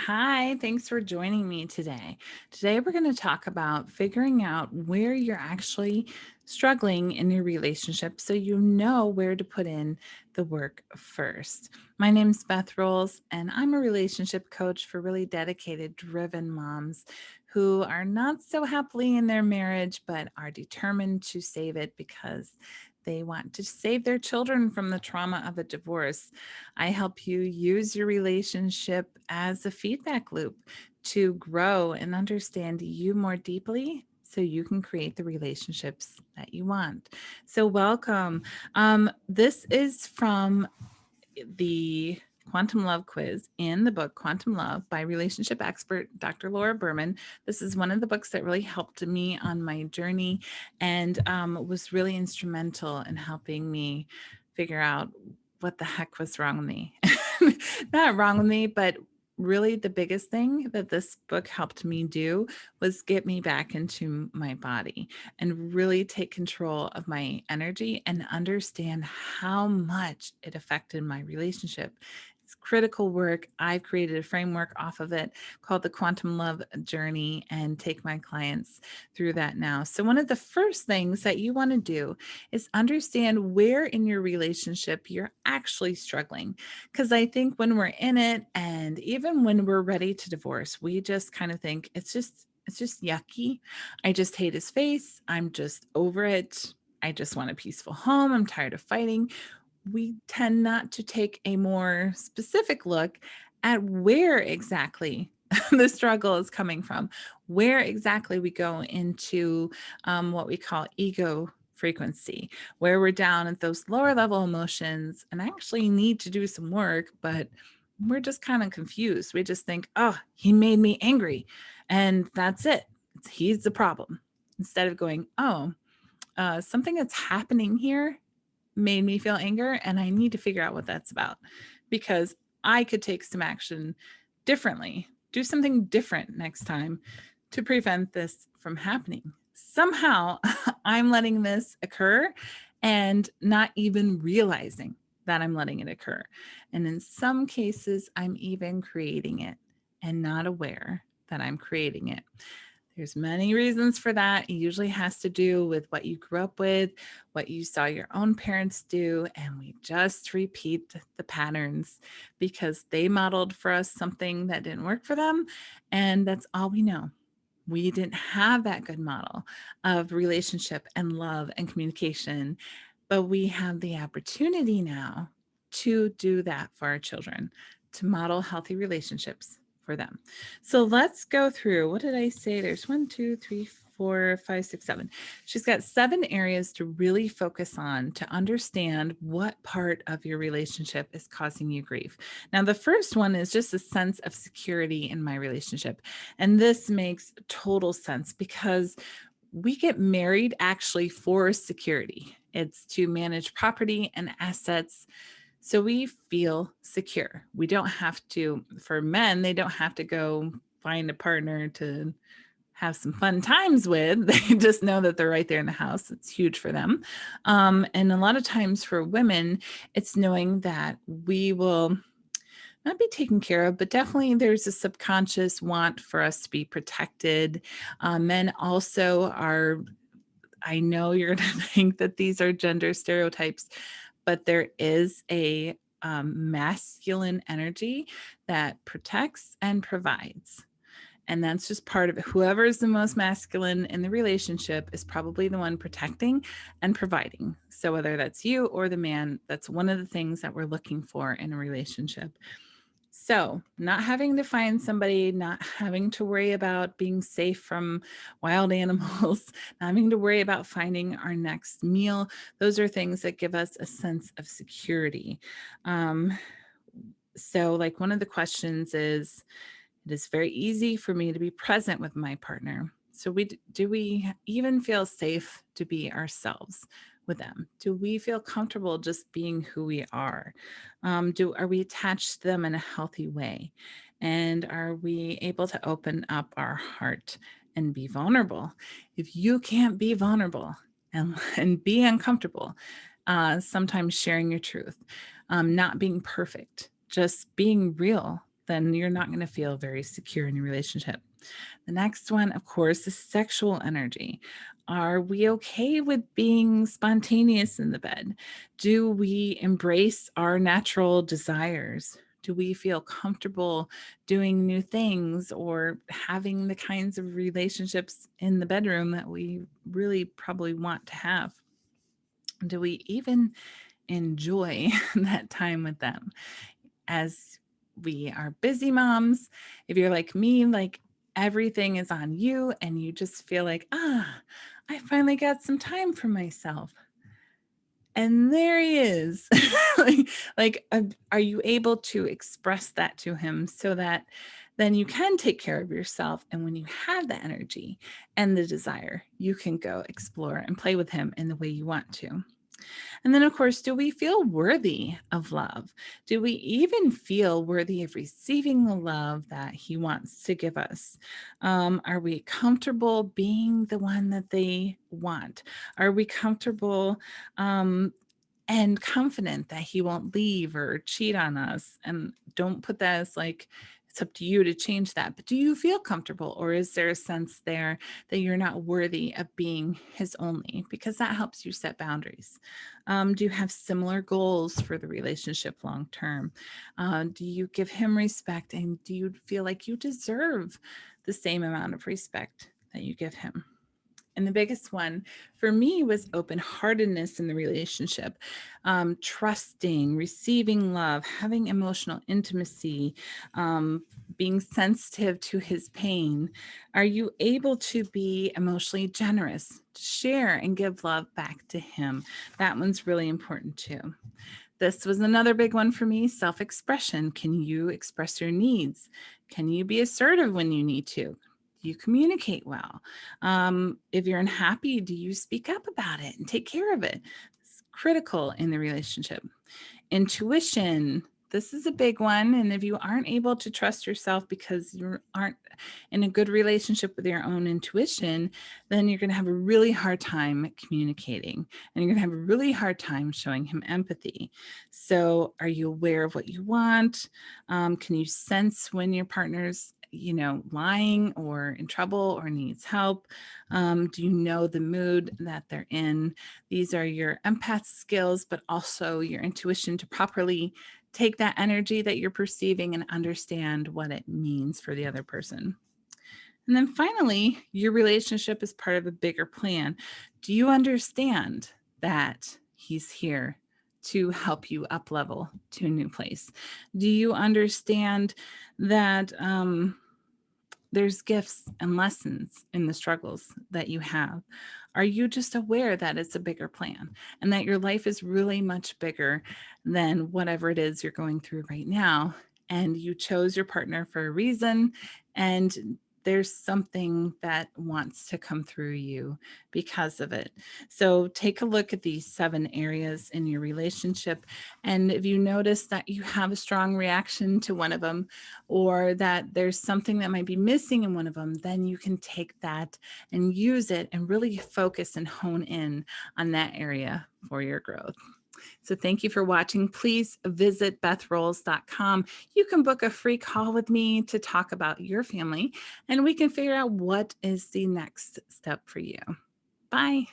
Hi, thanks for joining me today. Today, we're going to talk about figuring out where you're actually struggling in your relationship so you know where to put in the work first. My name's Beth Rowles, and I'm a relationship coach for really dedicated, driven moms who are not so happily in their marriage, but are determined to save it because they want to save their children from the trauma of a divorce. I help you use your relationship as a feedback loop to grow and understand you more deeply so you can create the relationships that you want. So, welcome. This is from the Quantum Love quiz in the book Quantum Love by relationship expert Dr. Laura Berman. This is one of the books that really helped me on my journey and was really instrumental in helping me figure out what the heck was wrong with me. Not wrong with me, but really the biggest thing that this book helped me do was get me back into my body and really take control of my energy and understand how much it affected my relationship. It's critical work. I've created a framework off of it called the Quantum Love Journey and take my clients through that now. So, one of the first things that you want to do is understand where in your relationship you're actually struggling. Because I think when we're in it and even when we're ready to divorce, we just kind of think it's just yucky. I just hate his face. I'm just over it. I just want a peaceful home. I'm tired of fighting. We tend not to take a more specific look at where exactly the struggle is coming from, where exactly we go into what we call ego frequency, where we're down at those lower level emotions and actually need to do some work, but we're just kind of confused. We just think, oh, he made me angry. And that's it. He's the problem. Instead of going, oh, something that's happening here made me feel anger, and I need to figure out what that's about because I could take some action differently, do something different next time to prevent this from happening. Somehow I'm letting this occur and not even realizing that I'm letting it occur. And in some cases, I'm even creating it and not aware that I'm creating it. There's many reasons for that. It usually has to do with what you grew up with, what you saw your own parents do, and we just repeat the patterns because they modeled for us something that didn't work for them, and that's all we know. We didn't have that good model of relationship and love and communication, but we have the opportunity now to do that for our children, to model healthy relationships for them. So let's go through. What did I say? There's 1, 2, 3, 4, 5, 6, 7. She's got 7 areas to really focus on to understand what part of your relationship is causing you grief. Now, the first one is just a sense of security in my relationship. And this makes total sense because we get married actually for security. It's to manage property and assets so we feel secure. We don't have to, for men, they don't have to go find a partner to have some fun times with. They just know that they're right there in the house. It's huge for them. And a lot of times for women, it's knowing that we will not be taken care of, but definitely there's a subconscious want for us to be protected. Men also are, I know you're going to think that these are gender stereotypes, but there is a masculine energy that protects and provides. And that's just part of it. Whoever is the most masculine in the relationship is probably the one protecting and providing. So, whether that's you or the man, that's one of the things that we're looking for in a relationship. So, not having to find somebody, not having to worry about being safe from wild animals, not having to worry about finding our next meal. Those are things that give us a sense of security. Um, so, like one of the questions is, it is very easy for me to be present with my partner. So do we even feel safe to be ourselves with them? Do we feel comfortable just being who we are? Are we attached to them in a healthy way? And are we able to open up our heart and be vulnerable? If you can't be vulnerable and be uncomfortable, sometimes sharing your truth, not being perfect, just being real, then you're not going to feel very secure in your relationship. The next one, of course, is sexual energy. Are we okay with being spontaneous in the bed? Do we embrace our natural desires? Do we feel comfortable doing new things or having the kinds of relationships in the bedroom that we really probably want to have? Do we even enjoy that time with them? As we are busy moms, if you're like me, like everything is on you and you just feel like, I finally got some time for myself. And there he is. Are you able to express that to him so that then you can take care of yourself? And when you have the energy and the desire, you can go explore and play with him in the way you want to. And then, of course, do we feel worthy of love? Do we even feel worthy of receiving the love that he wants to give us? Are we comfortable being the one that they want? Are we comfortable and confident that he won't leave or cheat on us? And don't put that as like, it's up to you to change that. But do you feel comfortable, or is there a sense there that you're not worthy of being his only? Because that helps you set boundaries. Do you have similar goals for the relationship long term? Do you give him respect, and do you feel like you deserve the same amount of respect that you give him? And the biggest one for me was open heartedness in the relationship, trusting, receiving love, having emotional intimacy, being sensitive to his pain. Are you able to be emotionally generous, to share and give love back to him? That one's really important too. This was another big one for me, self-expression. Can you express your needs? Can you be assertive when you need to? Do you communicate well? If you're unhappy, do you speak up about it and take care of it? It's critical in the relationship. Intuition. This is a big one. And if you aren't able to trust yourself because you aren't in a good relationship with your own intuition, then you're going to have a really hard time communicating, and you're going to have a really hard time showing him empathy. So, are you aware of what you want? Can you sense when your partner's lying or in trouble or needs help? Do you know the mood that they're in? These are your empath skills, but also your intuition to properly take that energy that you're perceiving and understand what it means for the other person. And then finally, your relationship is part of a bigger plan. Do you understand that he's here to help you up level to a new place? Do you understand that there's gifts and lessons in the struggles that you have? Are you just aware that it's a bigger plan and that your life is really much bigger than whatever it is you're going through right now? And you chose your partner for a reason, and there's something that wants to come through you because of it. So take a look at these 7 areas in your relationship. And if you notice that you have a strong reaction to one of them, or that there's something that might be missing in one of them, then you can take that and use it and really focus and hone in on that area for your growth. So thank you for watching. Please visit bethrowles.com. You can book a free call with me to talk about your family, and we can figure out what is the next step for you. Bye.